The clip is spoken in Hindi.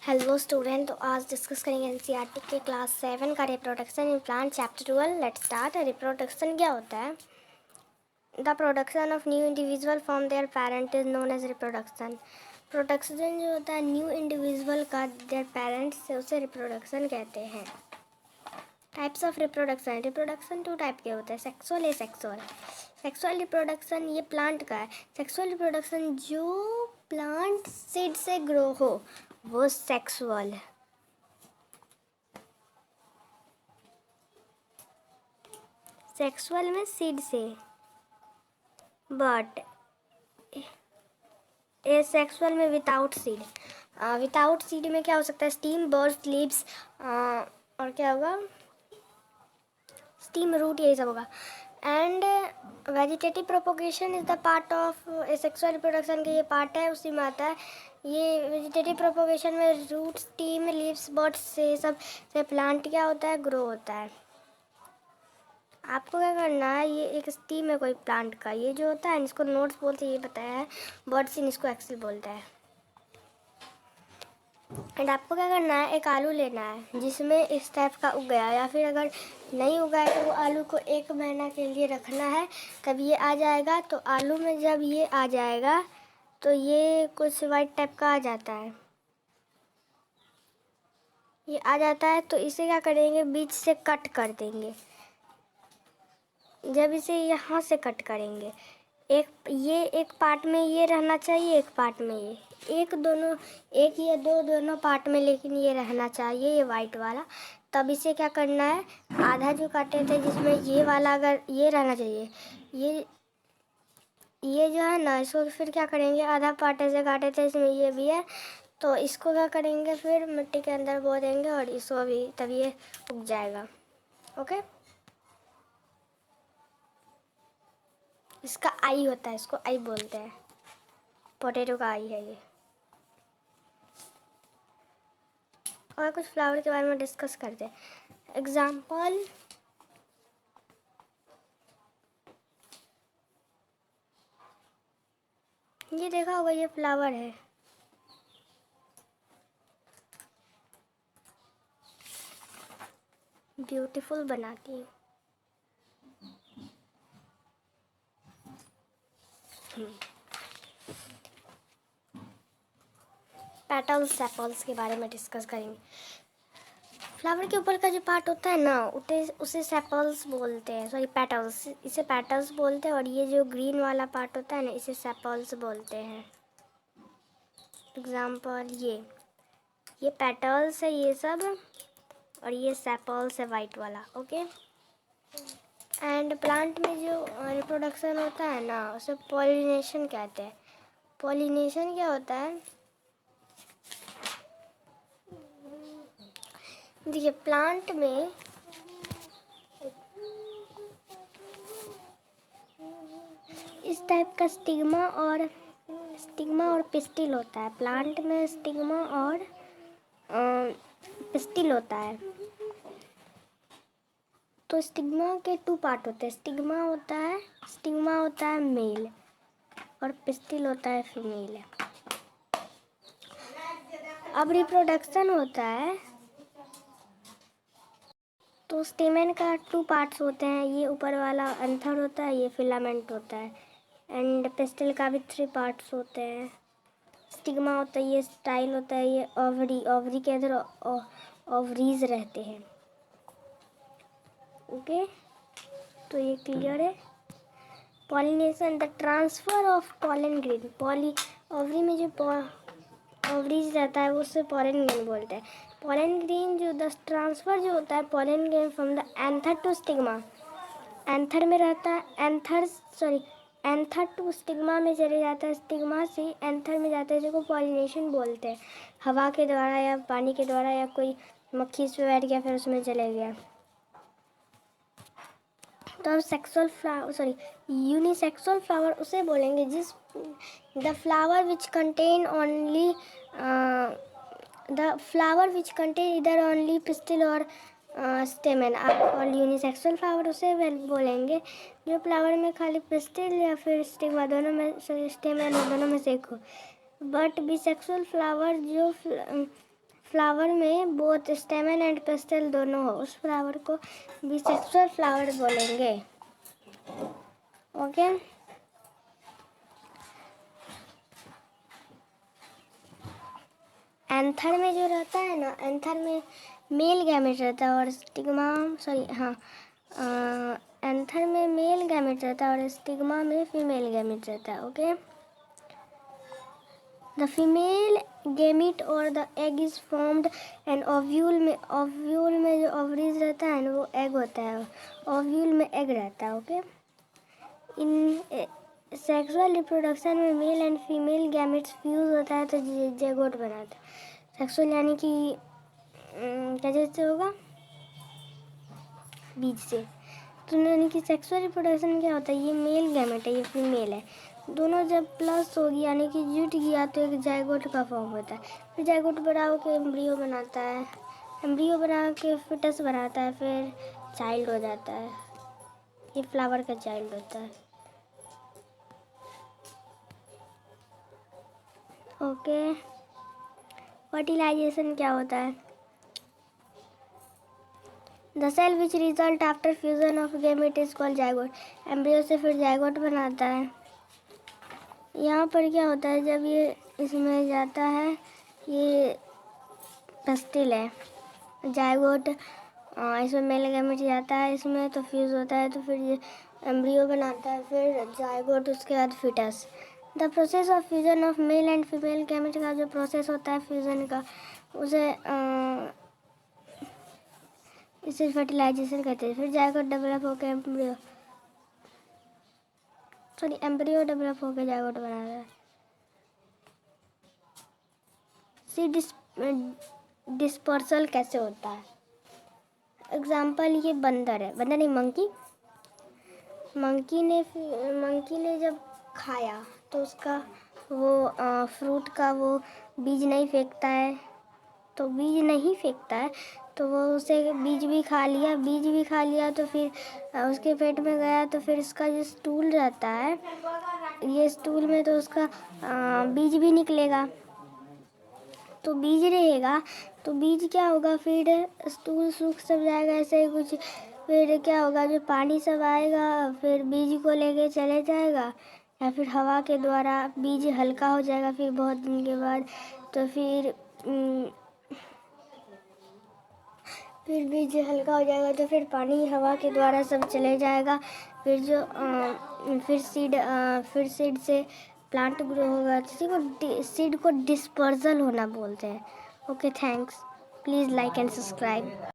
हेलो स्टूडेंट, तो आज डिस्कस करेंगे एनसीईआरटी के क्लास 7 का reproduction in plant chapter 12। Let's start. Reproduction क्या होता है? The production of new individual from their parent is known as reproduction. Production जो होता है न्यू इंडिविजुअल का देयर पेरेंट्स से, उसे रिप्रोडक्शन कहते हैं। Types of reproduction. Reproduction 2 type के होते हैं, sexual asexual. Sexual reproduction ये प्लांट का है। सेक्सुअल रिप्रोडक्शन जो प्लांट सीड से ग्रो हो वो सेक्सुअल। सेक्सुअल में सीड से, बट ए सेक्सुअल में विदाउट सीड। विदाउट सीड में क्या हो सकता है? स्टीम, बर्ड्स, लीव्स, और क्या होगा? स्टीम, रूट, यही सब होगा। And vegetative propagation is the part of sexual reproduction के, ये पार्ट है, उसी में आता है। ये वेजिटेटिव प्रोपोगेशन में रूट, स्टीम, लीव्स, बर्ड्स से सब से प्लांट क्या होता है? ग्रो होता है। आपको क्या करना है, ये एक स्टीम है कोई प्लांट का, ये जो होता है इसको नोड्स बोलते हैं, ये बताया है। बर्ड्स इसको एक्सेल बोलता है। एंड आपको क्या करना है, एक आलू लेना है जिसमें इस टाइप का उग गया, या फिर अगर नहीं उगा है तो वो आलू को 1 महीना के लिए रखना है। तब ये आ जाएगा, तो आलू में जब ये आ जाएगा तो ये कुछ वाइट टाइप का आ जाता है। ये आ जाता है तो इसे क्या करेंगे, बीच से कट कर देंगे। जब इसे यहाँ से कट करेंगे, एक पार्ट में ये रहना चाहिए, एक पार्ट में ये, एक या दो दोनों पार्ट में, लेकिन ये रहना चाहिए, ये वाइट वाला। तब इसे क्या करना है, आधा जो काटे थे जिसमें ये वाला अगर ये रहना चाहिए, ये जो है ना, इसको फिर क्या करेंगे, आधा पार्ट ऐसे काटे थे इसमें ये भी है, तो इसको क्या करेंगे, फिर मिट्टी के अंदर बो देंगे और इसको भी, तब ये उग जाएगा। ओके, इसका आई होता है, इसको आई बोलते हैं। पोटैटो का आई है ये। और कुछ फ्लावर के बारे में डिस्कस करते हैं। एग्जाम्पल, ये देखा होगा, ये फ्लावर है। ब्यूटीफुल बनाती है। पेटल्स, सेपल्स के बारे में डिस्कस करेंगे। फ्लावर के ऊपर का जो पार्ट होता है ना, उसे सेपल्स बोलते हैं, सॉरी पेटल्स, इसे पेटल्स बोलते हैं। और ये जो ग्रीन वाला पार्ट होता है ना, इसे सेपल्स बोलते हैं। एग्जाम्पल, ये पेटल्स है ये सब, और ये सेपल्स है वाइट वाला। ओके, एंड प्लांट में जो रिप्रोडक्शन होता है ना, उसे पॉलिनेशन कहते हैं। पॉलिनेशन क्या होता है, देखिए प्लांट में इस टाइप का स्टिग्मा और पिस्टिल होता है। प्लांट में स्टिग्मा और पिस्टिल होता है। तो स्टिग्मा के 2 पार्ट होते हैं। स्टिग्मा होता है मेल और पिस्टिल होता है फीमेल। अब रिप्रोडक्शन होता है तो स्टेमेन का 2 पार्ट्स होते हैं। ये ऊपर वाला एंथर होता है, ये फिलामेंट होता है। एंड पिस्टिल का भी 3 पार्ट्स होते हैं। स्टिग्मा होता है, ये स्टाइल होता है, ये ओवरी के अंदर ओवरीज रहते हैं। ओके, तो ये क्लियर है। Pollination, the transfer of pollen grain. Ovary में जो ओवरीज रहता है वो उससे पॉलन ग्रेन बोलते हैं। पॉलन ग्रेन जो द ट्रांसफर जो होता है pollen grain from the anther to stigma, anther में रहता है, एंथर टू स्टिग्मा में चले जाता है, स्टिग्मा से एंथर में जाता है, जिसको पॉलिनेशन बोलते हैं। हवा के द्वारा या पानी के द्वारा, या कोई मक्खी उस पर बैठ गया फिर उसमें चले गया। तो अब यूनिसेक्सुअल फ्लावर उसे बोलेंगे जिस द फ्लावर विच कंटेन इधर ओनली पिस्टिल और स्टेमन। और यूनिसेक्सुअल फ्लावर उसे बोलेंगे जो फ्लावर में खाली पिस्टिल या फिर स्टिग्मा दोनों में, स्टेमन दोनों में से एक हो। बट बिसेक्सुअल फ्लावर जो फ्लावर में बोथ स्टेमन एंड पेस्टल दोनों हो, उस फ्लावर को बिसेक्सुअल फ्लावर बोलेंगे। ओके। एंथर में जो रहता है ना, एंथर में मेल गैमेट रहता है और स्टिग्मा एंथर में मेल गैमेट रहता है और स्टिग्मा में फीमेल गैमेट रहता है। ओके। द फीमेल गैमेट और the egg is formed and ovule में जो ओवरीज रहता है ना वो एग होता है, ओव्यूल में एग रहता है। ओके। इन सेक्सुअल रिप्रोडक्शन में mail and female gametes fuse होता है तो ज़ायगोट बनाता है। सेक्सुअल यानी कि क्या से होगा, बीज से। तो यानी कि सेक्सुअल रिप्रोडक्शन क्या होता है, ये मेल गैमेट है, ये फीमेल है, दोनों जब प्लस होगी यानी कि जुट गया तो एक जायगोट का फॉर्म होता है। फिर जायगोट बड़ा होकर एम्ब्रियो बनाता है, एम्ब्रियो बना के फिटस बनाता है, फिर चाइल्ड हो जाता है। ये फ्लावर का चाइल्ड होता है। ओके। फर्टिलाइजेशन क्या होता है, the cell which result after fusion of gamete is called zygote. Embryo से फिर जायगोट बनाता है। यहाँ पर क्या होता है, जब ये इसमें जाता है, ये पेस्टिल है, जायगोट इसमें मेल गैमेट जाता है इसमें तो फ्यूज़ होता है, तो फिर ये एम्ब्रियो बनाता है, फिर जायगोट, उसके बाद foetus. The process of fusion of male and female gamete का जो प्रोसेस होता है फ्यूजन का, इसे फर्टिलाइजेशन कहते हैं। फिर जायगोट डेवलप होकर एम्ब्रियो डेवलप होकर जायगोट बनाता है। सीड डिस्पर्सल कैसे होता है, एग्जाम्पल ये बंदर है, बंदर नहीं मंकी ने जब खाया तो उसका वो फ्रूट का वो बीज नहीं फेंकता है, तो बीज नहीं फेंकता है तो वो उसे बीज भी खा लिया तो फिर उसके पेट में गया, तो फिर इसका जो स्टूल रहता है, ये स्टूल में तो उसका बीज भी निकलेगा, तो बीज रहेगा तो बीज क्या होगा, फिर स्टूल सूख सब जाएगा, ऐसे ही कुछ। फिर क्या होगा, जो पानी सब आएगा फिर बीज को लेके चले जाएगा, या फिर हवा के द्वारा बीज हल्का हो जाएगा फिर बहुत दिन के बाद, तो फिर बीज हल्का हो जाएगा तो फिर पानी हवा के द्वारा सब चले जाएगा, फिर जो फिर सीड से प्लांट ग्रो होगा। सीड को डिस्पर्सल होना बोलते हैं। Okay, thanks, please like and subscribe.